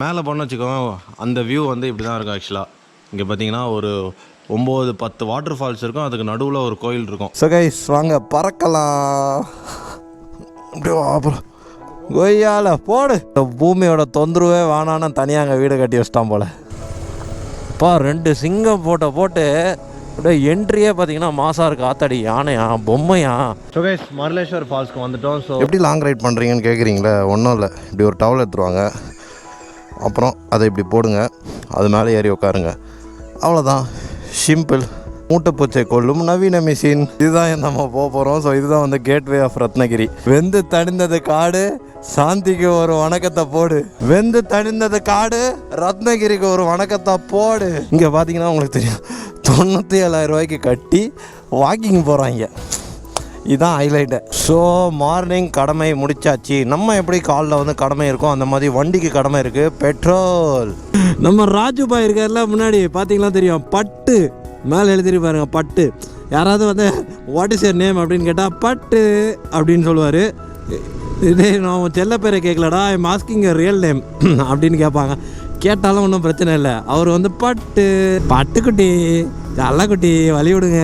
மேலே போன வச்சுக்கோங்க அந்த வியூ வந்து இப்படி தான் இருக்கும் ஆக்சுவலாக. இங்கே பார்த்தீங்கன்னா ஒரு 9-10 வாட்டர் ஃபால்ஸ் இருக்கும், அதுக்கு நடுவில் ஒரு கோயில் இருக்கும். ஸோ கைஸ் வாங்க பறக்கலாம். அப்படியே அப்புறம் கொய்யால போடு. பூமியோட தொந்தரவே வேணான்னு தனியாக அங்கே வீடு கட்டி வச்சிட்டான் போல். பா 2 சிங்கம் போட்டு அப்படியே என்ட்ரியே பார்த்தீங்கன்னா மாசாக இருக்குது. ஆத்தாடி யானையா பொம்மையா. ஸோ கைஸ் மர்லேஸ்வர் ஃபால்ஸ்க்கு வந்துட்டோம். ஸோ எப்படி லாங் ரைட் பண்ணுறீங்கன்னு கேட்குறீங்களே, ஒன்றும் இல்லை. இப்படி ஒரு டவல் எடுத்துருவாங்க, அப்புறம் அதை இப்படி போடுங்க, அது மேலே ஏறி உட்காருங்க, அவ்வளோதான். சிம்பிள். மூட்டைப்பூச்சை கொள்ளும் நவீன மிஷின். இதுதான் நம்ம போக போகிறோம். ஸோ இதுதான் வந்து கேட்வே ஆஃப் ரத்னகிரி. வெந்து தணிந்தது காடு, சாந்திக்கு ஒரு வணக்கத்தை போடு. வெந்து தணிந்தது காடு, ரத்னகிரிக்கு ஒரு வணக்கத்தை போடு. இங்கே பார்த்தீங்கன்னா உங்களுக்கு தெரியும் 97,000 ரூபாய்க்கு கட்டி வாக்கிங் போகிறாங்க. இதுதான் ஹைலைட்டு. ஸோ மார்னிங் கடமை முடிச்சாச்சு. நம்ம எப்படி காலில் வந்து கடமை இருக்கும், அந்த மாதிரி வண்டிக்கு கடமை இருக்குது, பெட்ரோல். நம்ம ராஜு பாய் இருக்கார்ல முன்னாடி பார்த்தீங்கன்னா தெரியும், பட்டு மேலே எழுதிட்டு பாருங்க பட்டு. யாராவது வந்து வாட் இஸ் யர் நேம் அப்படின்னு கேட்டால் பட்டு அப்படின்னு சொல்லுவார். இதே நான் செல்ல பேரை கேட்கலடா, I am asking your real name அப்படின்னு கேட்பாங்க. கேட்டாலும் ஒன்றும் பிரச்சனை இல்லை. அவர் வந்து பட்டுக்குட்டி ஜல்லக்குட்டி வழி விடுங்க.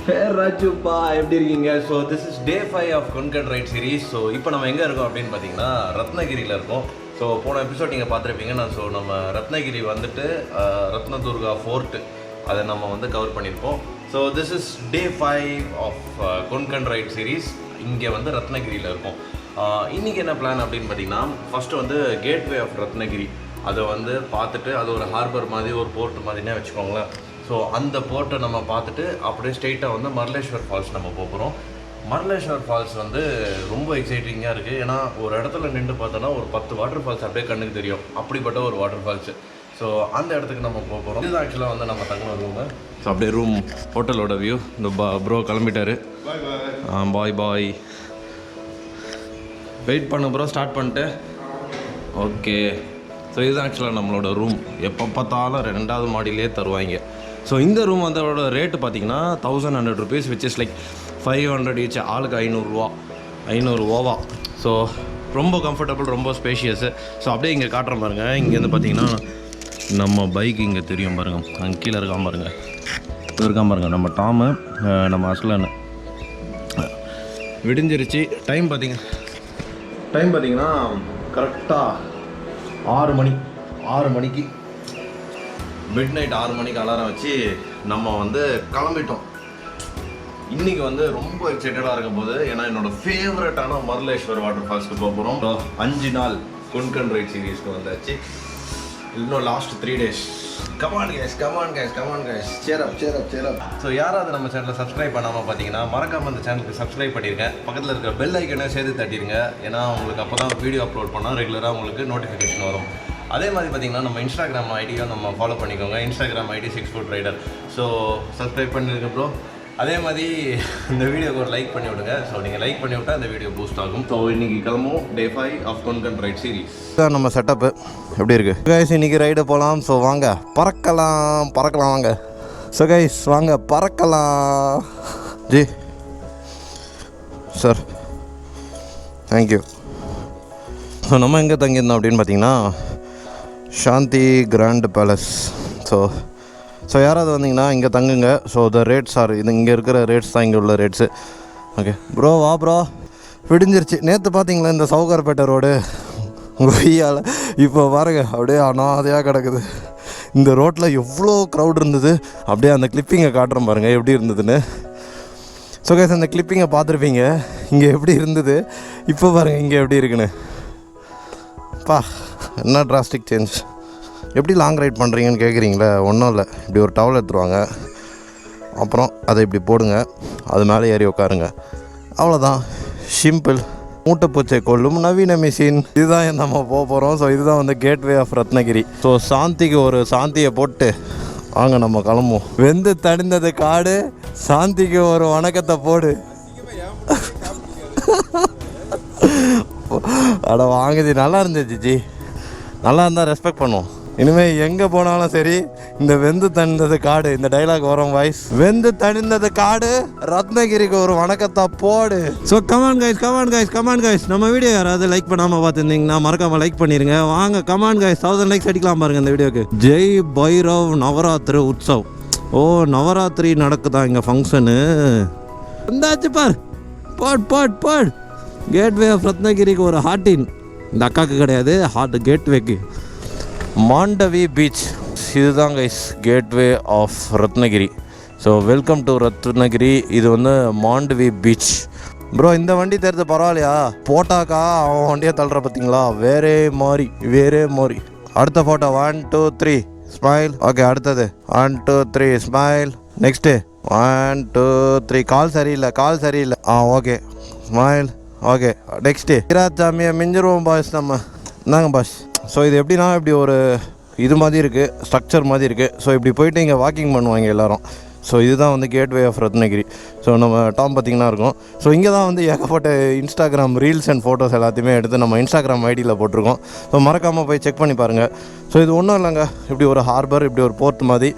பேர் ராஜுப்பா, எப்படி இருக்கீங்க? So this is Day 5 of Konkan ride series. So இப்போ நம்ம எங்கே இருக்கோம் அப்படின்னு பார்த்தீங்கன்னா ரத்னகிரியில் இருக்கோம். ஸோ போன எபிசோட் நீங்கள் பார்த்துருப்பீங்க. ஸோ நம்ம ரத்னகிரி வந்துட்டு ரத்னதுர்கா ஃபோர்ட்டு அதை நம்ம வந்து கவர் பண்ணியிருப்போம். So this is Day 5 of Konkan ride series. இங்கே வந்து ரத்னகிரியில் இருக்கும். இன்றைக்கி என்ன பிளான் அப்படின்னு பார்த்தீங்கன்னா, ஃபஸ்ட்டு வந்து கேட்வே ஆஃப் ரத்னகிரி அதை வந்து பார்த்துட்டு, அது ஒரு ஹார்பர் மாதிரி ஒரு போர்ட் மாதிரினே வச்சுக்கோங்களேன். ஸோ அந்த போர்ட்டை நம்ம பார்த்துட்டு அப்படியே ஸ்ட்ரெயிட்டாக வந்து மர்லேஸ்வர் ஃபால்ஸ் நம்ம போகிறோம். மர்லேஸ்வர் ஃபால்ஸ் வந்து ரொம்ப எக்ஸைட்டிங்காக இருக்குது. ஏன்னா ஒரு இடத்துல நின்று பார்த்தோன்னா ஒரு 10 வாட்டர் ஃபால்ஸ் அப்படியே கண்ணுக்கு தெரியும். அப்படிப்பட்ட ஒரு வாட்டர் ஃபால்ஸு. ஸோ அந்த இடத்துக்கு நம்ம போகிறோம். இது ஆக்சுவலாக வந்து நம்ம தங்கின ரூமு. ஸோ அப்படியே ரூம் ஹோட்டலோட வியூ. இந்த ப்ரோ கிளம்பிட்டாரு. பாய் வெயிட் பண்ண ப்ரோ, ஸ்டார்ட் பண்ணிட்டு. ஓகே. ஸோ இதுதான் ஆக்சுவலாக நம்மளோட ரூம். எப்போ பார்த்தாலும் 2வது மாடியிலே தருவாங்க. ஸோ இந்த ரூம் வந்து அதோட ரேட்டு பார்த்தீங்கன்னா 1100 rupees, which is like 500 each. ஆளுக்கு 500 ஸோ ரொம்ப கம்ஃபர்டபுள், ரொம்ப ஸ்பேஷியஸு. ஸோ அப்படியே இங்கே காட்டுற பாருங்க. இங்கேருந்து பார்த்தீங்கன்னா நம்ம பைக் இங்கே தெரியும் பாருங்கள். அங்கே கீழே இருக்காம பாருங்கள், பாருங்கள் நம்ம டாமு, நம்ம அஸ்லன். விடிஞ்சிருச்சு. டைம் பார்த்தீங்கன்னா கரெக்டாக 6 மணிக்கு மிட் நைட் 6 மணிக்கு அலாரம் வச்சு நம்ம வந்து கிளம்பிட்டோம். இன்றைக்கி வந்து ரொம்ப எக்ஸைட்டடாக இருக்கும் போது, ஏன்னா என்னோடய ஃபேவரட்டான மர்லேஸ்வர் வாட்டர் ஃபால்ஸ்க்கு போக போகிறோம். 5 நாள் கொன்கன் ரைட் சீரீஸ்க்கு வந்தாச்சு. இன்னும் லாஸ்ட் 3 days. கமான் கைஸ், சேர் அப். ஸோ யாராவது நம்ம சேனலை சப்ஸ்கிரைப் பண்ணாமல் பார்த்தீங்கன்னா மறக்காமல் அந்த சேனலுக்கு சப்ஸ்கிரைப் பண்ணியிருக்கேன். பக்கத்தில் இருக்கிற பெல் ஐக்கனை சேர்த்து தட்டிடுங்க. ஏன்னா உங்களுக்கு அப்போ தான் வீடியோ அப்லோட் பண்ணால் ரெகுலராக உங்களுக்கு நோட்டிஃபிகேஷன் வரும். அதே மாதிரி பார்த்திங்கன்னா நம்ம இன்ஸ்டாகிராம் ஐடியும் நம்ம ஃபாலோ பண்ணிக்கோங்க. Instagram ID 6FootRider. So subscribe பண்ணிடுங்க ப்ரோ. அதே மாதிரி இந்த வீடியோக்கு ஒரு லைக் பண்ணி விடுங்க. ஸோ நீங்கள் லைக் பண்ணி விட்டால் இந்த வீடியோ பூஸ்ட் ஆகும். ஸோ இன்றைக்கி கிளம்பும் Day 5 of Konkan ride series. Sir நம்ம செட்டப்பு எப்படி இருக்குது கைஸ்? இன்றைக்கி ரைடு போகலாம். ஸோ வாங்க பறக்கலாம் வாங்க. ஸோ கைஸ் வாங்க பறக்கலாம். ஜி சார், தேங்க்யூ. ஸோ நம்ம எங்கே தங்கியிருந்தோம் அப்படின்னு பார்த்தீங்கன்னா சாந்தி கிராண்ட் பேலஸ். ஸோ யாராவது வந்தீங்கன்னா இங்கே தங்குங்க. ஸோ த ரேட்ஸ் ஆர் இது, இங்கே இருக்கிற ரேட்ஸ் தான் இங்கே உள்ள ரேட்ஸு. ஓகே ப்ரோ, வா ப்ரோ. விடிஞ்சிருச்சு. நேற்று பார்த்தீங்களா இந்த சவுகார்பேட்டை ரோடு கொய்யால், இப்போ பாருங்க அப்படியே அனாதையாக கிடக்குது. இந்த ரோட்டில் எவ்வளோ க்ரௌட் இருந்தது. அப்படியே அந்த கிளிப்பிங்கை காட்டுறேன் பாருங்கள் எப்படி இருந்ததுன்னு. ஸோ கைஸ் அந்த கிளிப்பிங்கை பார்த்துருப்பீங்க. இங்கே எப்படி இருந்தது, இப்போ பாருங்கள் இங்கே எப்படி இருக்குன்னு. பா என்ன டிராஸ்டிக் சேஞ்ச். எப்படி லாங் ரைட் பண்ணுறீங்கன்னு கேட்குறீங்களே, ஒன்றும் இல்லை. இப்படி ஒரு டவல் எடுத்துருவாங்க, அப்புறம் அதை இப்படி போடுங்க, அது மேலே ஏறி உட்காருங்க, அவ்வளோதான். சிம்பிள். மூட்டைப்பூச்சை கொள்ளும் நவீன மிஷின். இதுதான் நம்ம போக போகிறோம். ஸோ இதுதான் வந்து கேட்வே ஆஃப் ரத்னகிரி. ஸோ சாந்திக்கு ஒரு சாந்தியை போட்டு வாங்க நம்ம கிளம்புவோம். வெந்து தணிந்தது காடு, சாந்திக்கு ஒரு வணக்கத்தை போடு. அட வாங்குது, நல்லா இருந்துச்சு ஜி. நல்லா இருந்தால் ரெஸ்பெக்ட் பண்ணுவோம். இனிமேல் எங்கே போனாலும் சரி இந்த வெந்து தணிந்தது காடு இந்த டைலாக் வரும் வாய்ஸ். வெந்து தணிந்தது காடு ரத்னகிரிக்கு ஒரு வணக்கத்தா போடு. ஸோ கமான் கைஸ் நம்ம வீடியோ யாராவது லைக் பண்ணாமல் பார்த்துருந்தீங்கன்னா மறக்காமல் லைக் பண்ணிடுங்க. வாங்க கமான் கைஸ் 1000 லைக்ஸ் அடிக்கலாம் பாருங்க இந்த வீடியோக்கு. ஜெய் பைரவ் நவராத்திரி உற்சவ். ஓ நவராத்திரி நடக்குதா இங்கே ஃபங்க்ஷனு. வந்தாச்சு பாட் கேட்வே ஆஃப் ரத்னகிரிக்கு ஒரு ஹார்டின். இந்த அக்காவுக்கு கிடையாது, ஹார்ட் கேட்வேக்கு. மாண்டவி பீச் இதுதான் guys gateway of Ratnagiri. So welcome to Ratnagiri. இது வந்து மாண்டவி பீச். ப்ரோ இந்த வண்டி தெரிஞ்சு பரவாயில்லையா? போட்டாக்கா அவன் வண்டியை தள்ளுற பார்த்தீங்களா? வேறே மாதிரி. அடுத்த ஃபோட்டோ 1 2 3 ஸ்மைல். ஓகே அடுத்தது 1 2 3 ஸ்மைல். நெக்ஸ்ட்டு 1 2 3 கால் சரியில்லை. Okay smile. ஓகே நெக்ஸ்ட்டு சாமியை மிஞ்சிருவோம் பாஸ் நம்ம. இந்தாங்க பாஸ். ஸோ இது எப்படின்னா இப்படி ஒரு இது மாதிரி இருக்குது, ஸ்ட்ரக்சர் மாதிரி இருக்குது. ஸோ இப்படி போயிட்டு இங்கே வாக்கிங் பண்ணுவாங்க எல்லோரும். ஸோ இதுதான் வந்து கேட்வே ஆஃப் ரத்னகிரி. ஸோ நம்ம டாம் பார்த்திங்கன்னா இருக்கும். ஸோ இங்கே தான் வந்து ஏகப்பட்ட இன்ஸ்டாகிராம் ரீல்ஸ் அண்ட் ஃபோட்டோஸ் எல்லாத்தையுமே எடுத்து நம்ம இன்ஸ்டாகிராம் ஐடியில் போட்டிருக்கோம். ஸோ மறக்காமல் போய் செக் பண்ணி பாருங்கள். ஸோ இது ஒன்றும் இல்லைங்க, இப்படி ஒரு ஹார்பர், இப்படி ஒரு போர்ட் மாதிரி.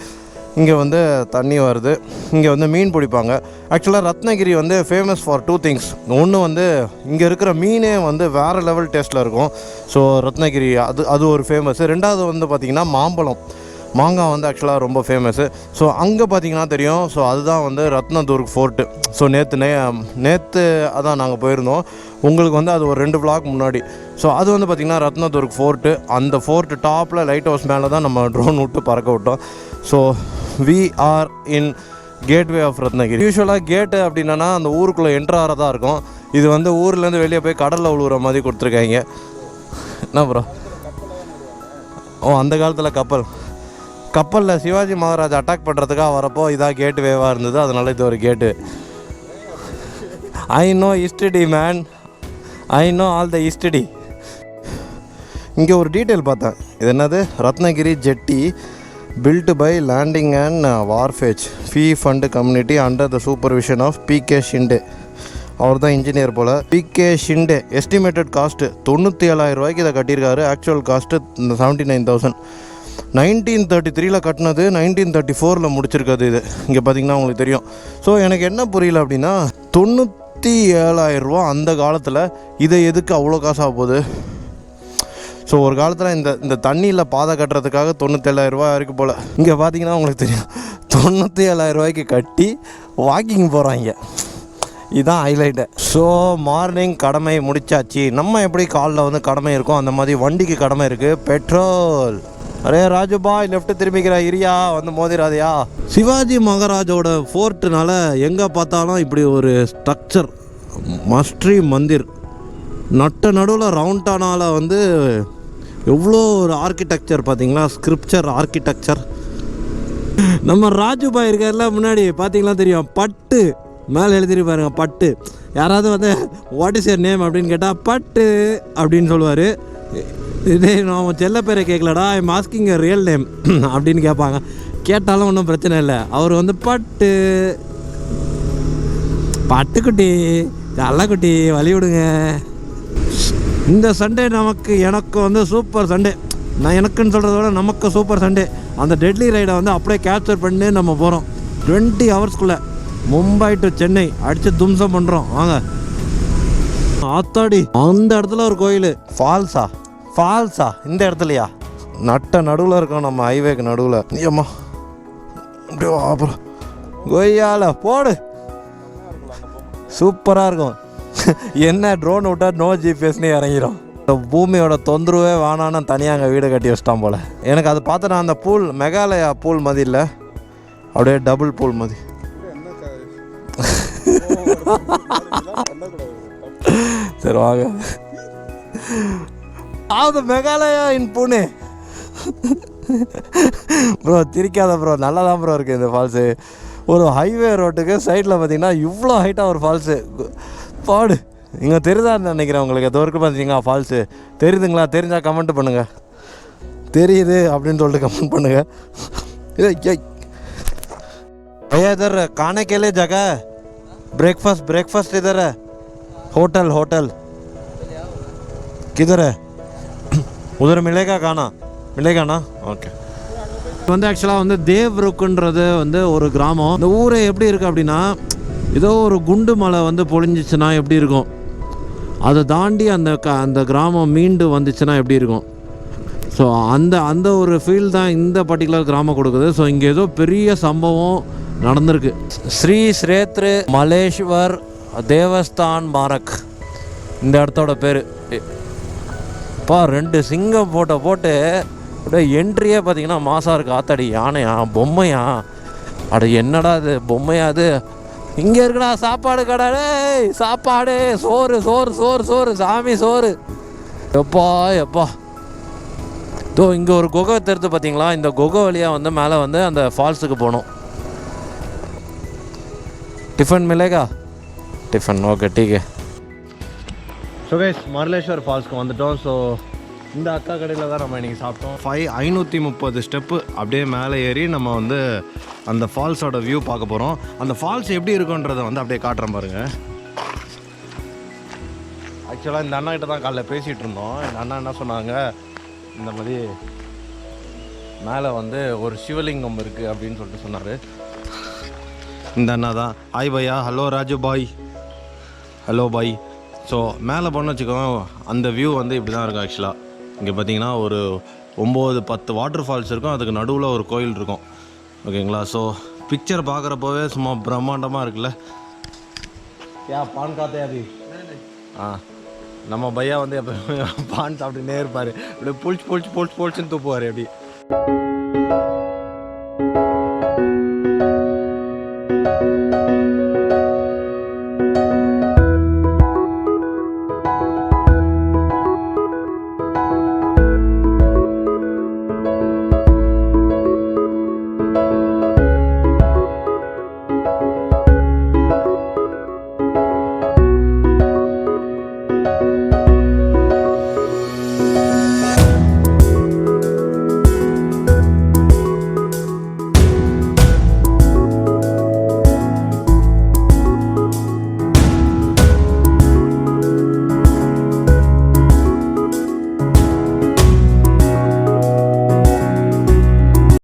இங்கே வந்து தண்ணி வருது, இங்கே வந்து மீன் பிடிப்பாங்க. ஆக்சுவலாக ரத்னகிரி வந்து ஃபேமஸ் ஃபார் 2 திங்ஸ். ஒன்று வந்து இங்கே இருக்கிற மீனே வந்து வேறு லெவல் டேஸ்ட்டில் இருக்கும். ஸோ ரத்னகிரி அது ஒரு ஃபேமஸ்ஸு. ரெண்டாவது வந்து பார்த்திங்கன்னா மாங்காய் வந்து ஆக்சுவலாக ரொம்ப ஃபேமஸ்ஸு. ஸோ அங்கே பார்த்திங்கன்னா தெரியும். ஸோ அதுதான் வந்து ரத்னதுர்க் ஃபோர்ட்டு. ஸோ நேற்று அதான் நாங்கள் போயிருந்தோம். உங்களுக்கு வந்து அது ஒரு 2 vlog முன்னாடி. ஸோ அது வந்து பார்த்திங்கன்னா ரத்னதுர்க் ஃபோர்ட்டு. அந்த ஃபோர்ட்டு டாப்பில் லைட் ஹவுஸ் மேலே தான் நம்ம ட்ரோன் விட்டு பறக்க விட்டோம். So we are in gateway of Ratnagiri. யூஸ்வலாக கேட்டு அப்படின்னா அந்த ஊருக்குள்ளே என்ட்ரு ஆகிறதா இருக்கும். இது வந்து ஊர்லேருந்து வெளியே போய் கடலில் விழுவுற மாதிரி கொடுத்துருக்காங்க. என்ன ப்ரோ? அந்த காலத்தில் கப்பலில் சிவாஜி மகாராஜ் அட்டாக் பண்ணுறதுக்காக வரப்போ இதாக கேட்வேவாக இருந்தது. அதனால இது ஒரு கேட்டு. I know history man, I know all the history. இங்கே ஒரு டீட்டெயில் பார்த்தேன். இது என்னது? Ratnagiri ஜெட்டி built by landing and warfage fee fund community under the supervision of PK Shinde. அவர் தான் இன்ஜினியர் போல். PK Shinde எஸ்டிமேட்டட் காஸ்ட்டு 97,000 ரூபாய்க்கு இதை கட்டியிருக்காரு. Actual cost 79,000. 1933 கட்டினது, 1934 முடிச்சிருக்காது இது. இங்கே பார்த்தீங்கன்னா உங்களுக்கு தெரியும். ஸோ எனக்கு என்ன புரியல அப்படின்னா 97,000 ரூபா அந்த காலத்தில் இதை எதுக்கு அவ்வளோ காசாக போகுது? ஸோ ஒரு காலத்தில் இந்த தண்ணியில் பாதை கட்டுறதுக்காக 97,000 ரூபா இருக்குது போல். இங்கே பார்த்தீங்கன்னா உங்களுக்கு தெரியும் 97,000 ரூபாய்க்கு கட்டி வாக்கிங் போகிறாங்க. இதுதான் ஹைலைட்டு. ஸோ மார்னிங் கடமை முடிச்சாச்சு. நம்ம எப்படி காலில் வந்து கடமை இருக்கும் அந்த மாதிரி வண்டிக்கு கடமை இருக்குது. பெட்ரோல். அரே ராஜு பாய் லெஃப்ட்டு திரும்பிக்கிற இரியா வந்து மோதிராதையா. சிவாஜி மகாராஜோட ஃபோர்ட்டுனால எங்கே பார்த்தாலும் இப்படி ஒரு ஸ்ட்ரக்சர். மஸ்ட்ரி மந்திர் நடுவில் ரவுண்டானால வந்து எவ்வளோ ஒரு ஆர்கிடெக்சர் பார்த்தீங்களா? Scripture architecture. நம்ம ராஜு பாய் இருக்கார்ல முன்னாடி பார்த்தீங்களா தெரியும். பட்டு மேலே எழுதிட்டு பாருங்க பட்டு. யாராவது வந்து வாட் இஸ் யர் நேம் அப்படின்னு கேட்டால் பட்டு அப்படின்னு சொல்லுவார். இதே நான் செல்ல பேரை கேட்கலடா, I am asking your real name அப்படின்னு கேட்பாங்க. கேட்டாலும் ஒன்றும் பிரச்சனை இல்லை. அவர் வந்து பட்டுக்குட்டி நல்லக்குட்டி வழி விடுங்க. இந்த சண்டே எனக்கு வந்து சூப்பர் சண்டே. நான் எனக்குன்னு சொல்கிறத விட நமக்கு சூப்பர் சண்டே. அந்த டெட்லி ரைடை வந்து அப்படியே கேப்சர் பண்ணி நம்ம போகிறோம். 20 ஹவர்ஸ்க்குள்ளே மும்பை டு சென்னை அடித்து தும்சம் பண்ணுறோம். வாங்க. ஆத்தாடி அந்த இடத்துல ஒரு கோயில். ஃபால்ஸா இந்த இடத்துலையா? நடுவில் இருக்கோம் நம்ம ஹைவேக்கு நடுவில். ஐயம்மா அப்படியே அப்புறம் கொய்யால போடு. சூப்பராக இருக்கும். என்ன ட்ரோன் விட்டா நோ ஜிபிஎஸ்னே இறங்கிடும். பூமியோட தொந்தரவே வேணான்னு தனியாக அங்கே வீடு கட்டி வச்சிட்டான் போல். எனக்கு அது பார்த்து நான் அந்த பூல் மெகாலயா பூல் மாதிரி இல்லை, அப்படியே டபுள் பூல் மாதிரி. சரி வாங்க. மெகாலயா இன் பூனே. ப்ரோ திரிக்காத ப்ரோ, நல்லா தான் ப்ரோ இருக்குது இந்த ஃபால்ஸு. ஒரு ஹைவே ரோட்டுக்கு சைடில் பார்த்தீங்கன்னா இவ்வளோ ஹைட்டாக ஒரு ஃபால்ஸு. பாடு இங்கே தெரியுதான்னு நினைக்கிறேன் உங்களுக்கு. எதோ இருக்குது பார்த்தீங்களா ஃபால்ஸு? தெரியுதுங்களா? தெரிஞ்சால் கமெண்ட் பண்ணுங்கள். தெரியுது அப்படின்னு சொல்லிட்டு கமெண்ட் பண்ணுங்கள். भैया इधर खाने के लिए जगह है? ब्रेकफास्ट इधर है? होटल किधर है? उधर मिलेगा खाना? மிளகாண்ணா ஓகே. வந்து ஆக்சுவலாக வந்து தேவ்ருக்குன்றது வந்து ஒரு கிராமம். இந்த ஊரே எப்படி இருக்குது அப்படின்னா, ஏதோ ஒரு குண்டு மலை வந்து பொழிஞ்சிச்சுன்னா எப்படி இருக்கும், அதை தாண்டி அந்த கிராமம் மீண்டு வந்துச்சுன்னா எப்படி இருக்கும். ஸோ அந்த ஒரு ஃபீல் தான் இந்த பர்டிகுலர் கிராமம் கொடுக்குது. ஸோ இங்கே ஏதோ பெரிய சம்பவம் நடந்திருக்கு. ஸ்ரீ ஸ்ரேத்ரு மலேஷ்வர் தேவஸ்தான் மாரக் இந்த இடத்தோட பேர். பா 2 சிங்கம் போட்டு அப்படியே என்ட்ரியே பார்த்தீங்கன்னா மாசாக இருக்குது. ஆத்தாடி யானையா பொம்மையா, அட என்னடா இது பொம்மையா அது. இங்கே இருக்குடா சாப்பாடு கடை, சாப்பாடு சோறு சோறு சோறு சோறு சாமி சோறு. எப்பா எப்பா தோ இங்கே ஒரு குகை தெரிஞ்சு பார்த்தீங்களா, இந்த குகை வழியாக வந்து மேலே வந்து அந்த ஃபால்ஸுக்கு போகணும். டிஃபன் மிலேகா? டிஃபன் ஓகே டீக்கு. ஸோ கைஸ் மார்லேஸ்வர் ஃபால்ஸ்க்கு வந்துட்டோம். ஸோ இந்த அக்கா கடையில் தான் நம்ம இன்றைக்கி சாப்பிட்டோம். 530 ஸ்டெப்பு அப்படியே மேலே ஏறி நம்ம வந்து அந்த ஃபால்ஸோட வியூ பார்க்க போகிறோம். அந்த ஃபால்ஸ் எப்படி இருக்குன்றதை வந்து அப்படியே காட்டுறேன் பாருங்கள். ஆக்சுவலாக இந்த அண்ணா கிட்ட தான் காலைல பேசிகிட்டு இருந்தோம். இந்த அண்ணா என்ன சொன்னாங்க, இந்த மாதிரி மேலே வந்து ஒரு சிவலிங்கம் இருக்குது அப்படின்னு சொல்லிட்டு சொன்னார். இந்த அண்ணா தான். ஹாய் பையா. ஹலோ ராஜு பாய். ஹலோ பாய். ஸோ மேலே போனோன்னு வச்சுக்கோங்க, அந்த வியூ வந்து இப்படி தான் இருக்கும். ஆக்சுவலாக இங்கே பார்த்தீங்கன்னா ஒரு 9-10 வாட்டர் ஃபால்ஸ் இருக்கும், அதுக்கு நடுவில் ஒரு கோயில் இருக்கும். ஓகேங்களா? ஸோ பிக்சர் பார்க்குறப்போவே சும்மா பிரம்மாண்டமாக இருக்குல்ல. பான் காத்தே அது நம்ம பையா வந்து எப்போ பான் சாப்பிட்டுனே இருப்பார். அப்படியே பொழிச்சு பொழிச்சுன்னு தூப்புவார் எப்படி.